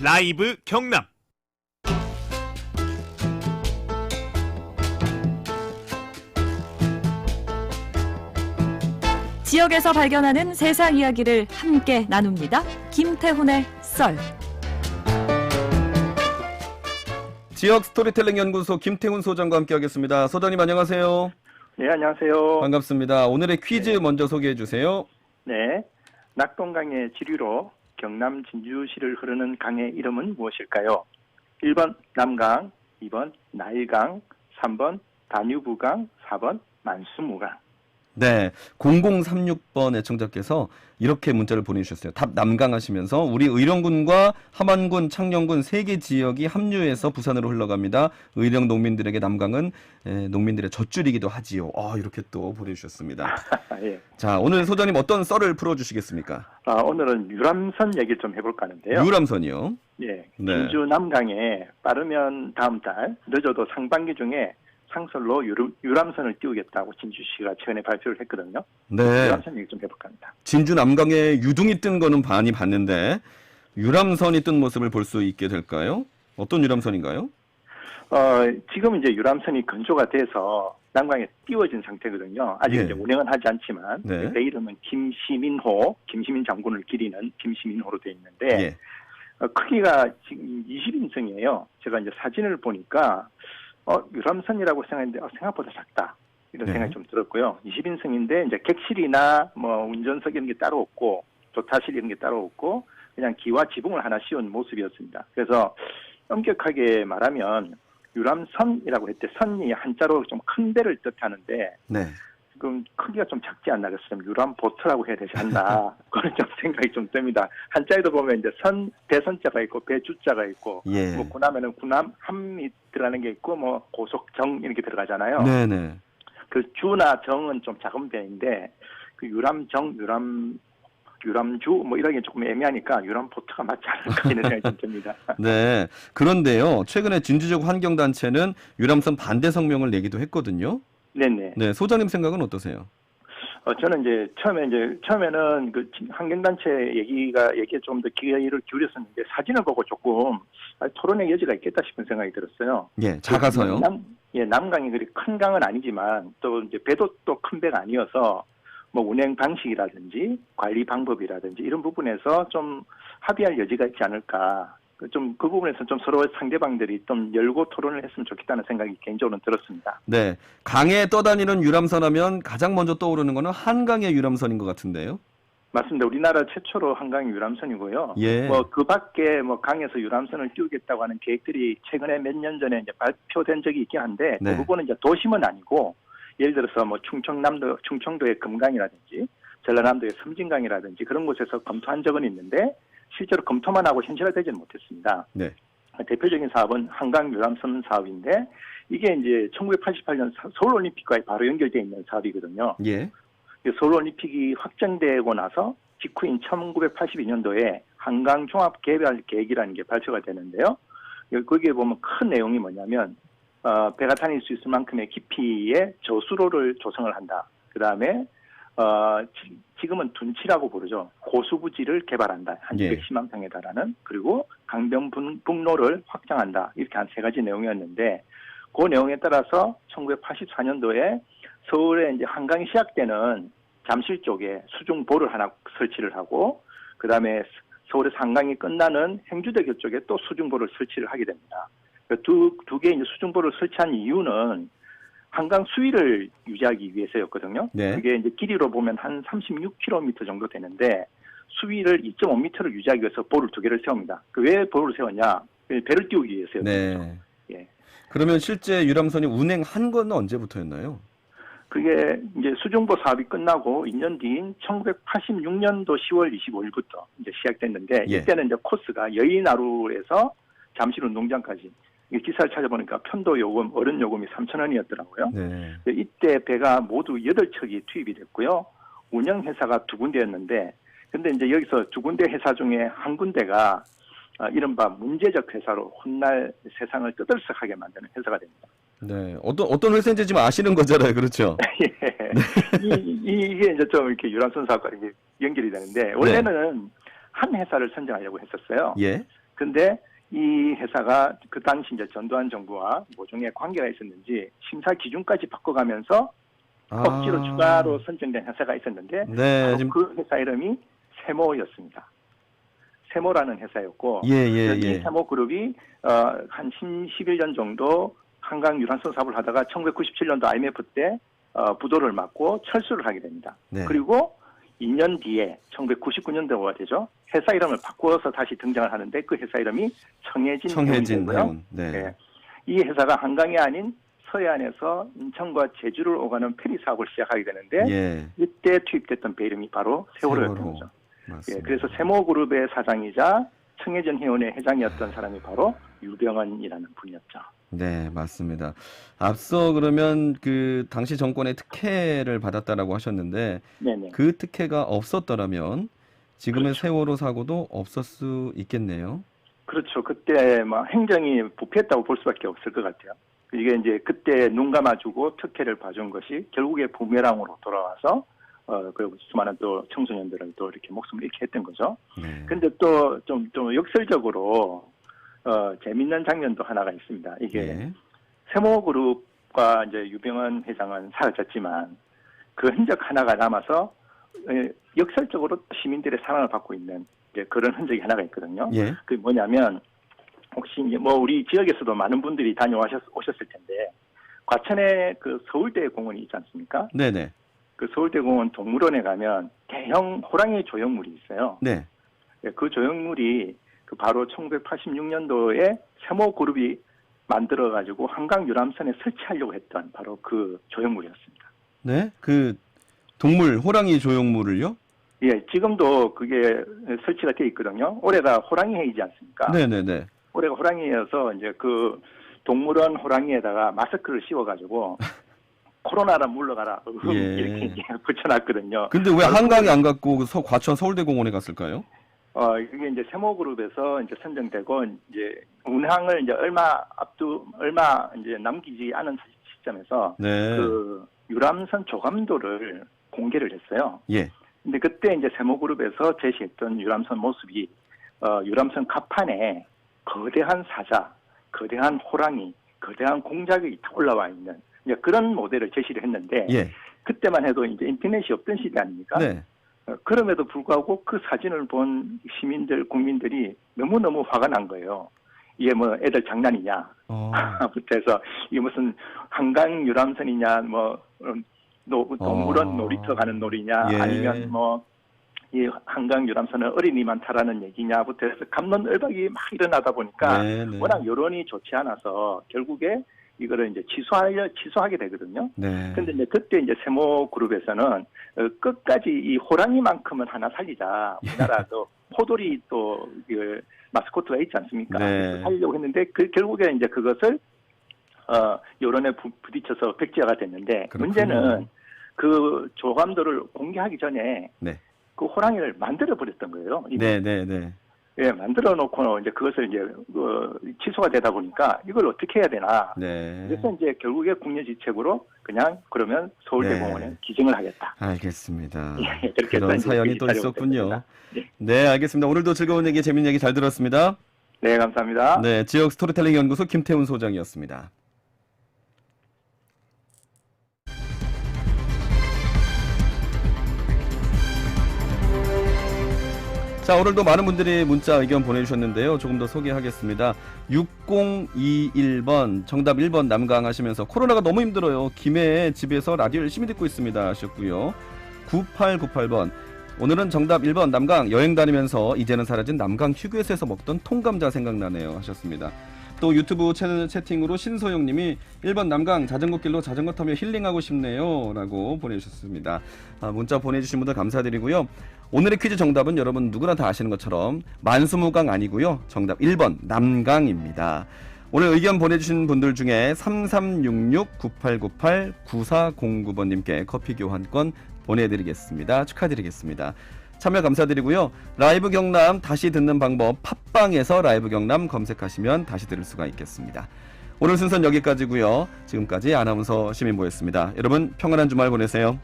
라이브 경남. 지역에서 발견하는 세상 이야기를 함께 나눕니다. 김태훈의 썰. 지역 스토리텔링 연구소 김태훈 소장과 함께하겠습니다. 소장님 안녕하세요. 네, 안녕하세요. 반갑습니다. 오늘의 퀴즈 네. 먼저 소개해 주세요. 네, 낙동강의 지류로 경남 진주시를 흐르는 강의 이름은 무엇일까요? 1번 남강, 2번 나일강, 3번 다뉴브강, 4번 만수무강. 네, 0036번 애청자께서 이렇게 문자를 보내주셨어요. 답 남강 하시면서 우리 의령군과 함안군, 창녕군 3개 지역이 합류해서 부산으로 흘러갑니다. 의령 농민들에게 남강은 농민들의 젖줄이기도 하지요. 이렇게 또 보내주셨습니다. 예. 자, 오늘 소장님 어떤 썰을 풀어주시겠습니까? 오늘은 유람선 얘기 좀 해볼까 하는데요. 유람선이요? 예, 네. 진주 남강에 빠르면 다음 달, 늦어도 상반기 중에 상설로 유람선을 띄우겠다고 진주시가 최근에 발표를 했거든요. 네. 유람선 얘기 좀 해볼까 합니다. 진주 남강에 유둥이 뜬 거는 많이 봤는데 유람선이 뜬 모습을 볼 수 있게 될까요? 어떤 유람선인가요? 지금 이제 유람선이 건조가 돼서 남강에 띄워진 상태거든요. 아직 예. 이제 운행은 하지 않지만 네. 그 이름은 김시민호, 김시민 장군을 기리는 김시민호로 되어 있는데 예. 크기가 지금 20인승이에요. 제가 이제 사진을 보니까 유람선이라고 생각했는데 생각보다 작다. 이런 네. 생각이 좀 들었고요. 20인승인데 이제 객실이나 뭐 운전석 이런 게 따로 없고 조타실 이런 게 따로 없고 그냥 기와 지붕을 하나 씌운 모습이었습니다. 그래서 엄격하게 말하면 유람선이라고 했대. 선이 한자로 좀 큰 배를 뜻하는데 네. 지금 크기가 좀 작지 않나 그랬으면 유람보트라고 해야 되지 않나 그런 좀 생각이 좀 듭니다. 한자에도 보면 이제 대선자가 있고 배주자가 있고 예. 뭐 군함에는 군함함이 들어가는 게 있고 뭐 고속정 이렇게 들어가잖아요. 네네. 그 주나 정은 좀 작은 배인데 그 유람정, 유람주 뭐 이런 게 조금 애매하니까 유람보트가 맞지 않을까 이런 생각이 좀 듭니다. 네. 그런데요. 최근에 진주적 환경단체는 유람선 반대 성명을 내기도 했거든요. 네네. 네. 소장님 생각은 어떠세요? 저는 이제 처음에는 그 환경단체 얘기에 좀 더 기회를 기울였었는데 사진을 보고 조금 토론의 여지가 있겠다 싶은 생각이 들었어요. 예. 작아서요. 남강이 그리 큰 강은 아니지만 또 이제 배도 또 큰 배가 아니어서 뭐 운행 방식이라든지 관리 방법이라든지 이런 부분에서 좀 합의할 여지가 있지 않을까. 좀 그 부분에서 좀 서로 상대방들이 좀 열고 토론을 했으면 좋겠다는 생각이 개인적으로는 들었습니다. 네. 강에 떠다니는 유람선 하면 가장 먼저 떠오르는 거는 한강의 유람선인 것 같은데요. 맞습니다. 우리나라 최초로 한강 유람선이고요. 예. 뭐 그 밖에 뭐 강에서 유람선을 띄우겠다고 하는 계획들이 최근에 몇 년 전에 이제 발표된 적이 있긴 한데 네. 그 부분은 이제 도심은 아니고 예를 들어서 뭐 충청도의 금강이라든지 전라남도의 섬진강이라든지 그런 곳에서 검토한 적은 있는데 실제로 검토만 하고 현실화되지는 못했습니다. 네. 대표적인 사업은 한강 유람선 사업인데 이게 이제 1988년 서울올림픽과 바로 연결되어 있는 사업이거든요. 예. 서울올림픽이 확정되고 나서 직후인 1982년도에 한강종합개발계획이라는 게 발표가 되는데요. 거기에 보면 큰 내용이 뭐냐면 배가 다닐 수 있을 만큼의 깊이의 저수로를 조성을 한다. 그 다음에 지금은 둔치라고 부르죠. 고수부지를 개발한다. 한 예. 210만 평에 달하는. 그리고 강변북로를 확장한다. 이렇게 한 3가지 내용이었는데 그 내용에 따라서 1984년도에 서울에 이제 한강이 시작되는 잠실 쪽에 수중보를 하나 설치를 하고 그 다음에 서울에서 한강이 끝나는 행주대교 쪽에 또 수중보를 설치를 하게 됩니다. 두 개의 이제 수중보를 설치한 이유는 한강 수위를 유지하기 위해서였거든요. 네. 그게 이제 길이로 보면 한 36km 정도 되는데 수위를 2.5m를 유지하기 위해서 보를 2개를 세웁니다. 왜 보를 세웠냐? 배를 띄우기 위해서요. 네. 예. 그러면 실제 유람선이 운행한 건 언제부터였나요? 그게 이제 수중보 사업이 끝나고 2년 뒤인 1986년도 10월 25일부터 이제 시작됐는데 예. 이때는 이제 코스가 여의나루에서 잠실 운동장까지 기사를 찾아보니까 편도 요금, 어른 요금이 3,000원이었더라고요. 네. 이때 배가 모두 8척이 투입이 됐고요. 운영 회사가 2군데였는데 근데 이제 여기서 2군데 회사 중에 한 군데가 이른바 문제적 회사로 훗날 세상을 떠들썩하게 만드는 회사가 됩니다. 네. 어떤 회사인지 지금 아시는 거잖아요. 그렇죠? 예. 이게 이제 좀 이렇게 유람선 사업과 이렇게 연결이 되는데, 원래는 한 회사를 선정하려고 했었어요. 예. 근데 이 회사가 그 당시 이제 전두환 정부와 모종의 관계가 있었는지 심사 기준까지 바꿔가면서 억지로 추가로 선정된 회사가 있었는데 네, 바로 지금 그 회사 이름이 세모였습니다. 세모라는 회사였고 이 세모그룹이 한 11년 정도 한강 유람선 사업을 하다가 1997년도 IMF 때 부도를 맞고 철수를 하게 됩니다. 네. 그리고 2년 뒤에 1999년도가 되죠. 회사 이름을 바꿔서 다시 등장을 하는데 그 회사 이름이 청해진 해운. 네. 네. 이 회사가 한강이 아닌 서해안에서 인천과 제주를 오가는 페리 사업을 시작하게 되는데 이때 투입됐던 배 이름이 바로 세월호였던 거죠. 예, 그래서 세모그룹의 사장이자 청해진 해운의 회장이었던 사람이 바로 유병언이라는 분이었죠. 네, 맞습니다. 앞서 그러면 그 당시 정권의 특혜를 받았다라고 하셨는데 네네. 그 특혜가 없었더라면 지금의 그렇죠. 세월호 사고도 없을 수 있겠네요. 그렇죠. 그때 막 행정이 부패했다고 볼 수밖에 없을 것 같아요. 이게 이제 그때 눈 감아주고 특혜를 봐준 것이 결국에 부메랑으로 돌아와서 그리고 수많은 또 청소년들은 또 이렇게 목숨을 잃게 했던 거죠. 네. 근데 또 좀 역설적으로 재밌는 장면도 하나가 있습니다. 이게 세모그룹과 이제 유병언 회장은 사라졌지만 그 흔적 하나가 남아서 역설적으로 시민들의 사랑을 받고 있는 이제 그런 흔적이 하나가 있거든요. 그게 뭐냐면 혹시 이제 뭐 우리 지역에서도 많은 분들이 다녀오셨을 텐데 과천에 그 서울대 공원이 있지 않습니까? 네네. 그 서울대공원 동물원에 가면 대형 호랑이 조형물이 있어요. 네. 그 조형물이 그 바로 1986년도에 세모그룹이 만들어가지고 한강 유람선에 설치하려고 했던 바로 그 조형물이었습니다. 네? 그 동물 호랑이 조형물을요? 예, 지금도 그게 설치가 돼 있거든요. 올해가 호랑이 해이지 않습니까? 네네네. 올해가 호랑이 해여서 이제 그 동물원 호랑이에다가 마스크를 씌워가지고 코로나라 물러가라 이렇게 이제 붙여놨거든요. 근데 왜 한강에 안 갔고 과천 서울대공원에 갔을까요? 이게 이제 세모그룹에서 이제 선정되고 이제 운항을 이제 얼마 이제 남기지 않은 시점에서 그 유람선 조감도를 공개를 했어요. 근데 그때 이제 세모그룹에서 제시했던 유람선 모습이 유람선 갑판에 거대한 사자, 거대한 호랑이, 거대한 공작이 다 올라와 있는 이제 그런 모델을 제시를 했는데 그때만 해도 이제 인터넷이 없던 시대 아닙니까? 그럼에도 불구하고 그 사진을 본 시민들, 국민들이 너무너무 화가 난 거예요. 이게 뭐 애들 장난이냐? 부터 해서 이게 무슨 한강 유람선이냐, 뭐 동물원 놀이터 가는 놀이냐, 아니면 뭐 이 한강 유람선은 어린이만 타라는 얘기냐부터 해서 갑론을박이 막 일어나다 보니까 워낙 여론이 좋지 않아서 결국에 이거를 이제 취소하게 되거든요. 근데 이제 그때 이제 세모그룹에서는 끝까지 이 호랑이만큼은 하나 살리자. 우리나라도 포도리 또 그 마스코트가 있지 않습니까? 살리려고 했는데 결국에 이제 그것을 여론에 부딪혀서 백지화가 됐는데 문제는 그 조감도를 공개하기 전에 그 호랑이를 만들어 버렸던 거예요. 예, 만들어 놓고 이제 그것을 이제 취소가 되다 보니까 이걸 어떻게 해야 되나. 그래서 이제 결국에 국내지책으로 그냥 그러면 서울대공원에 기증을 하겠다. 알겠습니다. 그런 사연이 또 있었군요. 네, 알겠습니다. 오늘도 즐거운 얘기, 재밌는 얘기 잘 들었습니다. 네, 감사합니다. 네, 지역 스토리텔링 연구소 김태훈 소장이었습니다. 자, 오늘도 많은 분들이 문자 의견 보내주셨는데요. 조금 더 소개하겠습니다. 6021번, 정답 1번 남강 하시면서 코로나가 너무 힘들어요. 김해에 집에서 라디오 열심히 듣고 있습니다 하셨고요. 9898번, 오늘은 정답 1번 남강 여행 다니면서 이제는 사라진 남강 휴게소에서 먹던 통감자 생각나네요 하셨습니다. 또 유튜브 채팅으로 신소영님이 1번 남강 자전거 길로 자전거 타며 힐링하고 싶네요 라고 보내주셨습니다. 문자 보내주신 분들 감사드리고요. 오늘의 퀴즈 정답은 여러분 누구나 다 아시는 것처럼 만수무강 아니고요. 정답 1번 남강입니다. 오늘 의견 보내주신 분들 중에 3366-9898-9409번님께 커피 교환권 보내드리겠습니다. 축하드리겠습니다. 참여 감사드리고요. 라이브 경남 다시 듣는 방법 팟빵에서 라이브 경남 검색하시면 다시 들을 수가 있겠습니다. 오늘 순서는 여기까지고요. 지금까지 아나운서 시민보였습니다. 여러분 평안한 주말 보내세요.